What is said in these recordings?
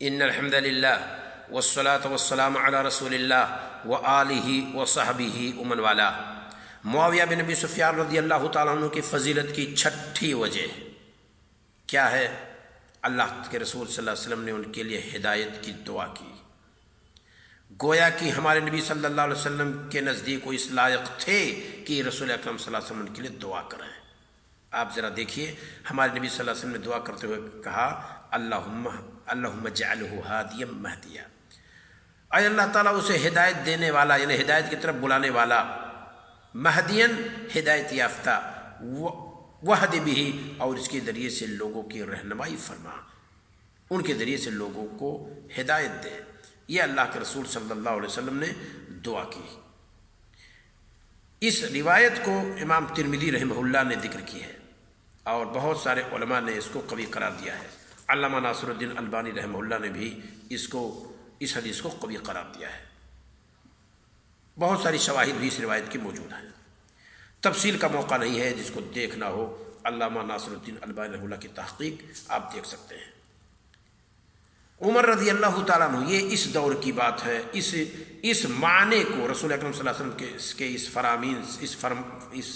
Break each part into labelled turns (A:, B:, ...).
A: ان الحمد للہ والصلاة والسلام علی رسول اللہ وآلہ وصحبہ ومن والاه۔ معاویہ بن ابی سفیان رضی اللہ تعالیٰ عنہ کی فضیلت کی چھٹی وجہ کیا ہے؟ اللہ کے رسول صلی اللہ علیہ وسلم نے ان کے لیے ہدایت کی دعا کی، گویا کہ ہمارے نبی صلی اللہ علیہ وسلم کے نزدیک وہ اس لائق تھے کہ رسول اکرم صلی اللہ علیہ وسلم ان کے لیے دعا کریں۔ آپ ذرا دیکھیے، ہمارے نبی صلی اللہ علیہ وسلم نے دعا کرتے ہوئے کہا اللہم اجعلہ ہادیا مہدیا، اے اللہ تعالیٰ اسے ہدایت دینے والا، یعنی ہدایت کی طرف بلانے والا، مہدین ہدایت یافتہ، وہد بھی، اور اس کے ذریعے سے لوگوں کی رہنمائی فرما، ان کے ذریعے سے لوگوں کو ہدایت دے۔ یہ اللہ کے رسول صلی اللہ علیہ وسلم نے دعا کی۔ اس روایت کو امام ترمذی رحمہ اللہ نے ذکر کی ہے اور بہت سارے علماء نے اس کو قوی قرار دیا ہے۔ علامہ ناصر الدین البانی رحمہ اللہ نے بھی اس حدیث کو قوی قرار دیا ہے۔ بہت ساری شواہد بھی اس روایت کی موجود ہیں، تفصیل کا موقع نہیں ہے، جس کو دیکھنا ہو علامہ ناصر الدین البانی رحمہ اللہ کی تحقیق آپ دیکھ سکتے ہیں۔ عمر رضی اللہ تعالیٰ عنہ، یہ اس دور کی بات ہے، اس معنی کو رسول اکرم صلی اللہ علیہ وسلم کے اس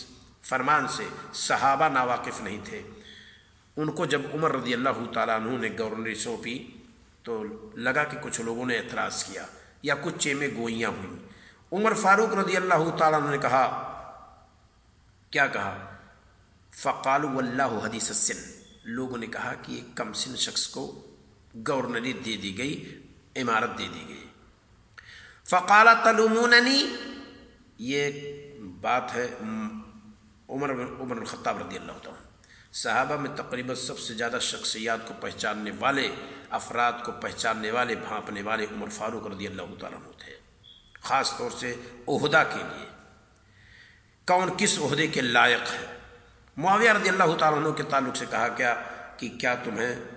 A: فرمان سے صحابہ ناواقف نہیں تھے۔ ان کو جب عمر رضی اللہ تعالیٰ عنہ نے گورنری سونپی تو لگا کہ کچھ لوگوں نے اعتراض کیا یا کچھ چیمیں گوئیاں ہوئیں۔ عمر فاروق رضی اللہ تعالیٰ عنہ نے کہا، کیا کہا؟ فقالوا واللہ حدیث السن، لوگوں نے کہا کہ ایک کم سن شخص کو گورنری دے دی گئی، امارت دے دی گئی۔ فقال تلوموننی، یہ بات ہے عمر الخطاب رضی اللہ تعالیٰ عنہ۔ صحابہ میں تقریباً سب سے زیادہ شخصیات کو پہچاننے والے، افراد کو پہچاننے والے، بھانپنے والے عمر فاروق رضی اللہ تعالیٰ عنہ تھے، خاص طور سے عہدہ کے لیے، کون کس عہدے کے لائق ہے۔ معاویہ رضی اللہ تعالیٰ عنہ کے تعلق سے کہا کیا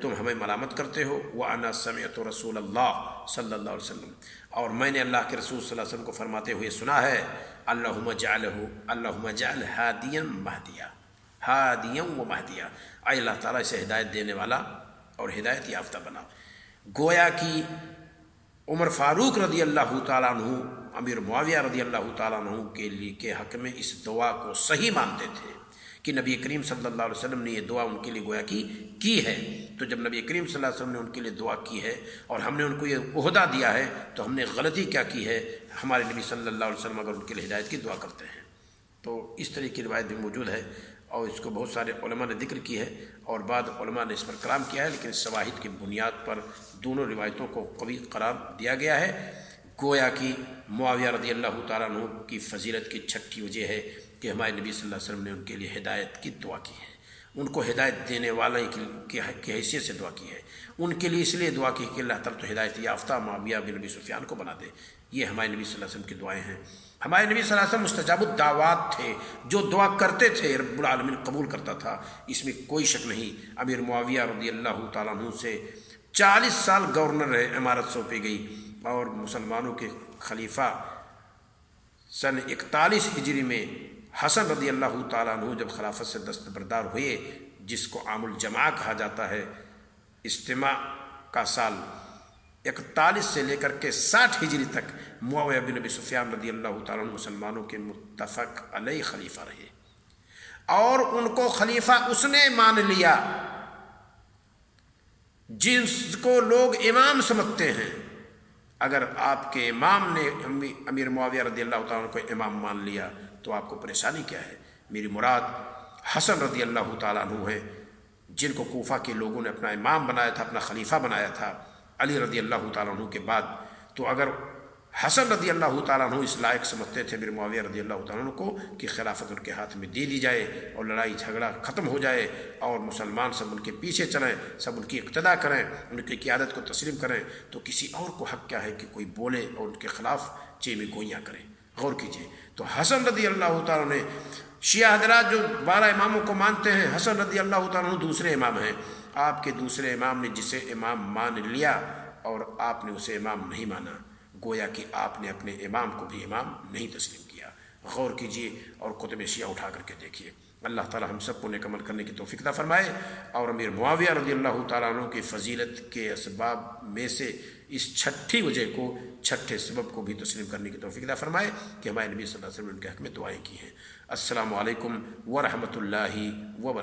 A: تم ہمیں ملامت کرتے ہو؟ وَأَنَا سَمِعْتُ رَسُولَ اللَّهِ صلی اللہ علیہ وسلم، اور میں نے اللہ کے رسول صلی اللہ علیہ وسلم کو فرماتے ہوئے سنا ہے، اللہم اجعل ہادیا مہدیا، ہادیا و مہدیا، اے اللہ تعالیٰ اسے ہدایت دینے والا اور ہدایت یافتہ بنا۔ گویا کہ عمر فاروق رضی اللہ تعالیٰ عنہ امیر معاویہ رضی اللہ تعالیٰ عنہ کے حق میں اس دعا کو صحیح مانتے تھے کہ نبی کریم صلی اللہ علیہ وسلم نے یہ دعا ان کے لیے گویا کی ہے۔ تو جب نبی کریم صلی اللہ علیہ وسلم نے ان کے لیے دعا کی ہے اور ہم نے ان کو یہ عہدہ دیا ہے، تو ہم نے غلطی کیا کی ہے؟ ہمارے نبی صلی اللہ علیہ وسلم اگر ان کے لیے ہدایت کی دعا کرتے ہیں تو اس طرح کی روایت بھی موجود ہے، اور اس کو بہت سارے علماء نے ذکر کی ہے اور بعض علماء نے اس پر کلام کیا ہے، لیکن شواہد کی بنیاد پر دونوں روایتوں کو قوی قرار دیا گیا ہے۔ گویا کہ معاویہ رضی اللہ تعالیٰ عنہ کی فضیلت کی چھٹی وجہ ہے کہ ہمارے نبی صلی اللہ علیہ وسلم نے ان کے لیے ہدایت کی دعا کی ہے، ان کو ہدایت دینے والے کی حیثیت سے دعا کی ہے، ان کے لیے اس لیے دعا کی کہ اللہ تعالیٰ تو ہدایت یافتہ معاویہ بن ابی سفیان کو بنا دے۔ یہ ہمارے نبی صلی اللہ علیہ وسلم کی دعائیں ہیں۔ ہمارے نبی صلی اللہ علیہ وسلم مستجاب الدعوات تھے، جو دعا کرتے تھے رب العالمین قبول کرتا تھا، اس میں کوئی شک نہیں۔ امیر معاویہ رضی اللہ تعالیٰ عنہ سے 40 سال گورنر رہے، امارت سونپی گئی، اور مسلمانوں کے خلیفہ سن 41 ہجری میں حسن رضی اللہ تعالیٰ عنہ جب خلافت سے دستبردار ہوئے، جس کو عام الجماع کہا جاتا ہے، اجتماع کا سال 41 سے لے کر کے 60 ہجری تک معاویہ بن ابی سفیان رضی اللہ تعالیٰ عنہ مسلمانوں کے متفق علیہ خلیفہ رہے، اور ان کو خلیفہ اس نے مان لیا جس کو لوگ امام سمجھتے ہیں۔ اگر آپ کے امام نے امیر معاویہ رضی اللہ تعالیٰ عنہ کو امام مان لیا تو آپ کو پریشانی کیا ہے؟ میری مراد حسن رضی اللہ تعالیٰ عنہ ہے، جن کو کوفہ کے لوگوں نے اپنا امام بنایا تھا، اپنا خلیفہ بنایا تھا علی رضی اللہ تعالیٰ عنہ کے بعد۔ تو اگر حسن رضی اللہ تعالیٰ عنہ اس لائق سمجھتے تھے امیر معاویہ رضی اللہ تعالیٰ عنہ کو کہ خلافت ان کے ہاتھ میں دے دی جائے اور لڑائی جھگڑا ختم ہو جائے اور مسلمان سب ان کے پیچھے چلیں، سب ان کی اقتداء کریں، ان کی قیادت کو تسلیم کریں، تو کسی اور کو حق کیا ہے کہ کوئی بولے اور ان کے خلاف چیمیں گوئیاں کرے؟ غور کیجیے۔ تو حسن رضی اللہ تعالیٰ نے، شیعہ حضرات جو 12 اماموں کو مانتے ہیں، حسن رضی اللہ تعالیٰ عنہ دوسرے امام ہیں۔ آپ کے دوسرے امام نے جسے امام مان لیا اور آپ نے اسے امام نہیں مانا، گویا کہ آپ نے اپنے امام کو بھی امام نہیں تسلیم کیا۔ غور کیجیے اور کتب شیعہ اٹھا کر کے دیکھیے۔ اللہ تعالی ہم سب کو نیک عمل کرنے کی توفیق عطا فرمائے، اور امیر معاویہ رضی اللہ تعالیٰ عنہ کی فضیلت کے اسباب میں سے اس چھٹی وجہ کو، چھٹے سبب کو بھی تسلیم کرنے کی توفیق عطا فرمائے کہ ہمارے نبی صلی اللہ علیہ وسلم نے ان کے حق میں دعائیں کی ہیں۔ السلام علیکم ورحمۃ اللہ وبرکاتہ۔